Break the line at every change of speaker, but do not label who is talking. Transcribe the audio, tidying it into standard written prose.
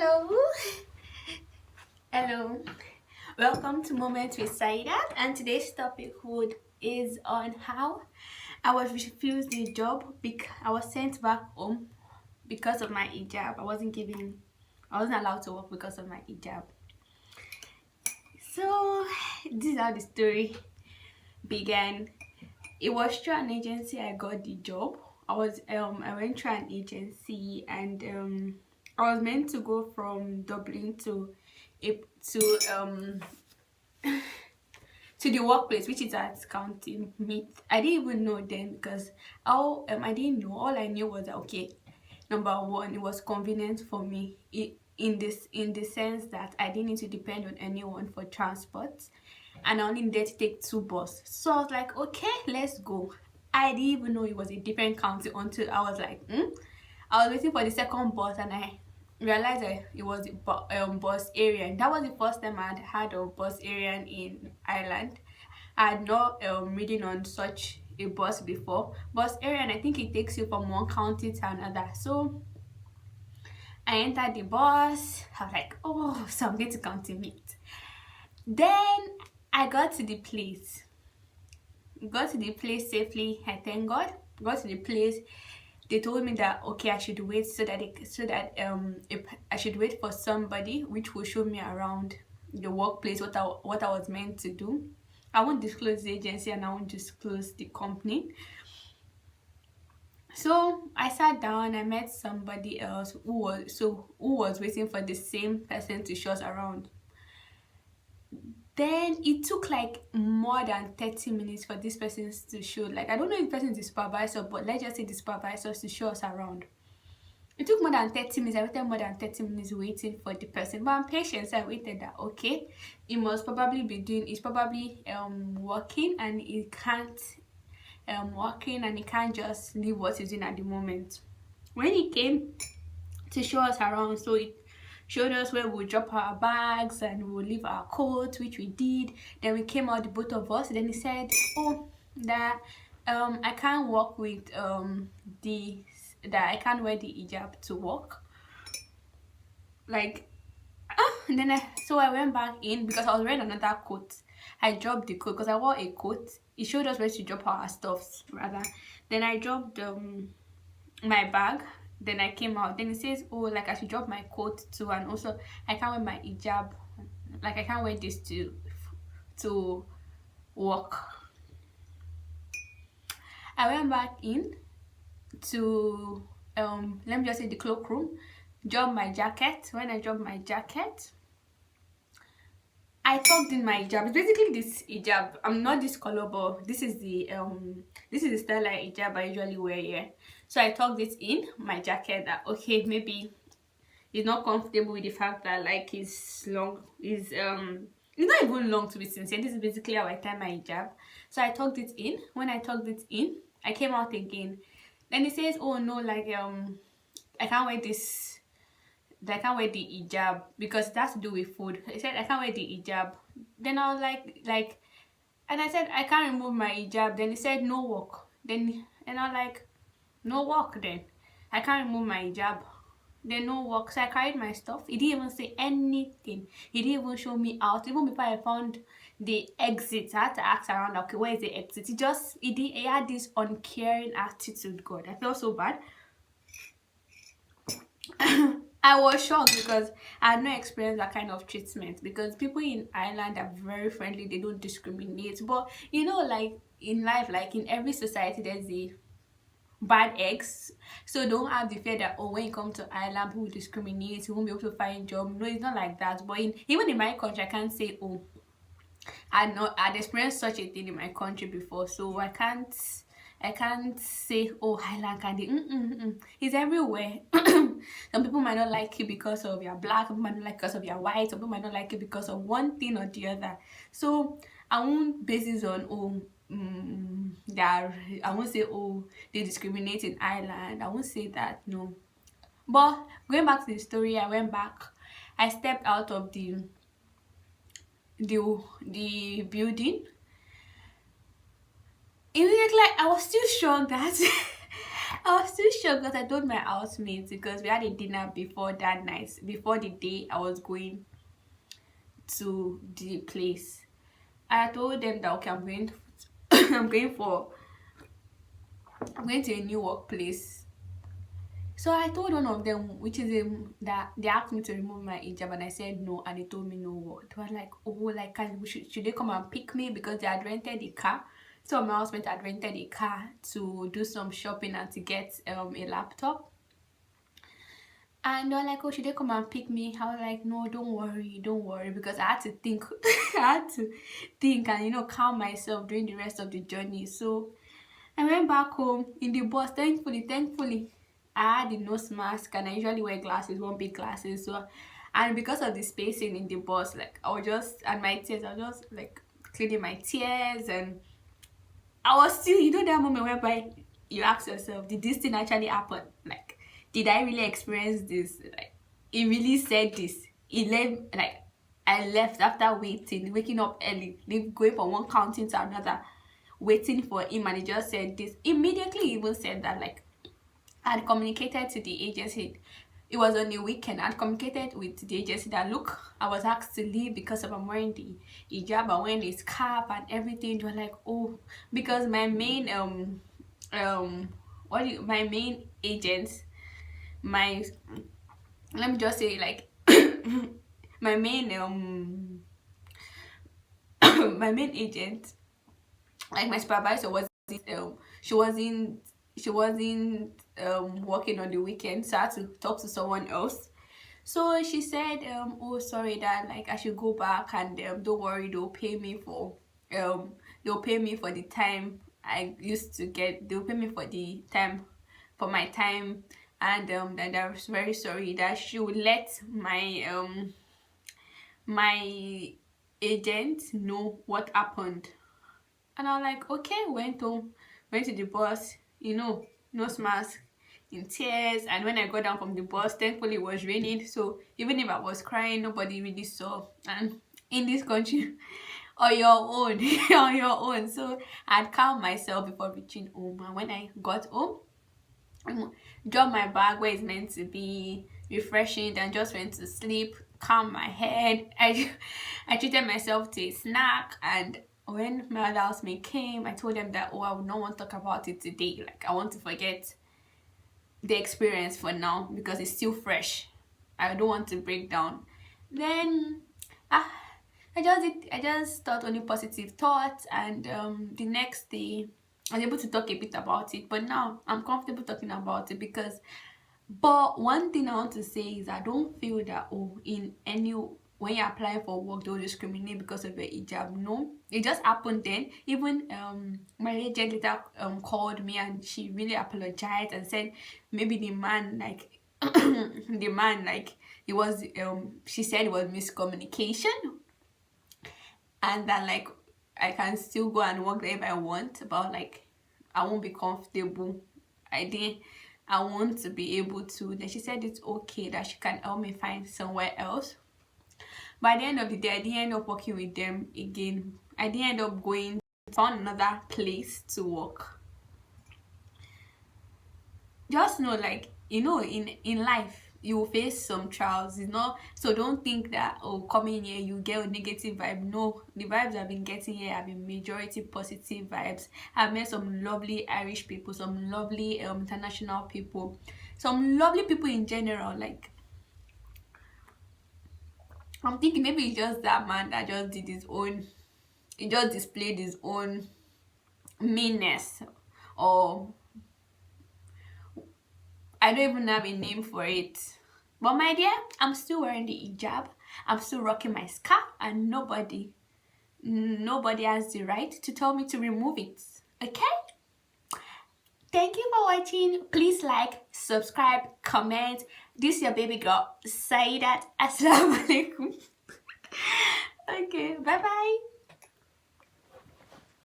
Hello, hello. Welcome to Moment with Saida, and today's topic is on how I was refused a job. I was sent back home because of my hijab. I wasn't allowed to work because of my hijab. So this is how the story began. It was through an agency I got the job. I went through an agency and I was meant to go from Dublin to to the workplace, which is at County Meath. I didn't even know then because I didn't know. All I knew was that okay, number one, it was convenient for me in the sense that I didn't need to depend on anyone for transport, and I only needed to take two buses. So I was like, okay, let's go. I didn't even know it was a different county until I was like, I was waiting for the second bus and I realized that it was the bus area. And that was the first time I had had a bus area in Ireland. I had not ridden on such a bus before. Bus area, and I think it takes you from one county to another. So I entered the bus. I was like, oh, so I'm going to County Meath. Then I got to the place. Got to the place safely. I thank God. Got to the place. They told me that okay, I should wait if I should wait for somebody which will show me around the workplace what I was meant to do. I won't disclose the agency and I won't disclose the company. So I sat down. I met somebody else who was waiting for the same person to show us around. Then it took like more than 30 minutes for this person to show. Like, I don't know if the person is the supervisor, but let's just say the supervisor to show us around. It took more than 30 minutes. I waited more than 30 minutes waiting for the person. But I'm patient, so I waited that okay, it must probably be doing, it's probably working and it can't working and it can't just leave what he's doing at the moment. When he came to show us around, so it showed us where we'll drop our bags and we'll leave our coats, which we did. Then we came out, the both of us. Then he said, oh, that I can't work with that I can't wear the hijab to work. Like, and then I went back in because I was wearing another coat. I dropped the coat because I wore a coat. It showed us where to drop our stuffs rather. Then I dropped my bag. Then I came out. Then it says, oh, like I should drop my coat too, and also I can't wear my hijab. Like I can't wear this to work. I went back in to let me just say the cloakroom. Drop my jacket. When I dropped my jacket, I tucked in my hijab. It's basically this hijab. I'm not this color, but this is the style like hijab I usually wear here. So I tucked it in my jacket that okay, maybe it's not comfortable with the fact that like it's long, it's not even long to be sincere. This is basically how I tie my hijab. So I tucked it in. When I tucked it in, I came out again. Then it says, oh no, like I can't wear this, I can't wear the hijab because it has to do with food. I said I can't wear the hijab. Then I was like, and I said I can't remove my hijab. Then he said no work. And I was like, no work then. I can't remove my hijab. Then no work. So I carried my stuff. He didn't even say anything. He didn't even show me out. Even before I found the exit, I had to ask around, okay, where is the exit? He had this uncaring attitude. God, I felt so bad. I was shocked because I had not experienced that kind of treatment, because people in Ireland are very friendly, they don't discriminate. But you know, like in life, like in every society, there's the bad eggs. So don't have the fear that, oh, when you come to Ireland, people discriminate, you won't be able to find a job. No, it's not like that. But even in my country, I can't say, oh, I'd experienced such a thing in my country before, so I can't say, oh, Highland candy. It's everywhere. Some people might not like you because of your black, some people might not like you because of your white, some people might not like you because of one thing or the other. So I won't base this on, oh, I won't say, oh, they discriminate in Ireland. I won't say that, no. But going back to the story, I went back. I stepped out of the building. Immediately I was still shocked that I was too shocked because I told my housemates because we had a dinner before that night, before the day I was going to the place. I told them that okay, I'm going I'm going for I'm going to a new workplace. So I told one of them, which is that they asked me to remove my hijab, and I said no, and they told me no. What? They were like, oh, like, should they come and pick me because they had rented a car? So my husband had rented a car to do some shopping and to get a laptop. And they're like, oh, should they come and pick me? I was like, no, don't worry, because I had to think, I had to think and calm myself during the rest of the journey. So I went back home in the bus. Thankfully, I had the nose mask and I usually wear glasses, one big glasses. So, and because of the spacing in the bus, like I was just and my tears, I was just like cleaning my tears, and I was still, that moment whereby you ask yourself, did this thing actually happen? Like, did I really experience this? Like, it really said this. It left, like, I left after waking up early, going from one counting to another, waiting for him, and he just said this. Immediately, he even said that, like, I had communicated to the agency. It was on the weekend. I had communicated with the agency that, look, I was asked to leave because of I'm wearing the hijab, I'm wearing the scarf and everything. They were like, oh, because my main my main agent, let me just say, like, my main my main agent, like my supervisor, she wasn't working on the weekend, so I had to talk to someone else. So she said, oh, sorry, that, like, I should go back, and don't worry, they'll pay me for the time I used to get. They'll pay me for the time, for my time, and that I was very sorry, that she would let my agent know what happened. And I was like, okay, went home, went to the bus, nose mask, in tears. And when I got down from the bus, thankfully it was raining, so even if I was crying, nobody really saw. And in this country, on your own, on your own. So I'd calm myself before reaching home. And when I got home, dropped my bag where it's meant to be, refreshing, and just went to sleep, calm my head. I treated myself to a snack, and when my other housemate came, I told them that, oh, I would not want to talk about it today. Like, I want to forget the experience for now because it's still fresh. I don't want to break down. Then I just thought only positive thoughts, and the next day I was able to talk a bit about it. But now I'm comfortable talking about it because. But one thing I want to say is I don't feel that, oh, when you apply for work, they'll discriminate because of your hijab. No, it just happened then. Even my agent later called me, and she really apologized and said maybe the man, like, the man, like, it was she said it was miscommunication, and that, like, I can still go and work there if I want, but, like, I won't be comfortable. I want to be able to. Then she said it's okay, that she can help me find somewhere else. By the end of the day, I didn't end up working with them again. I didn't end up going, found another place to work. Just know, like, in life, you will face some trials, so don't think that, oh, coming here you get a negative vibe. No, the vibes I've been getting here have been majority positive vibes. I've met some lovely Irish people, some lovely international people, some lovely people in general. Like, I'm thinking maybe it's just that man that just he just displayed his own meanness, or I don't even have a name for it. But my dear, I'm still wearing the hijab, I'm still rocking my scarf, and nobody has the right to tell me to remove it. Okay? Thank you for watching. Please like, subscribe, comment. This is your baby girl, Saidat. Assalamu alaikum. Okay, bye bye.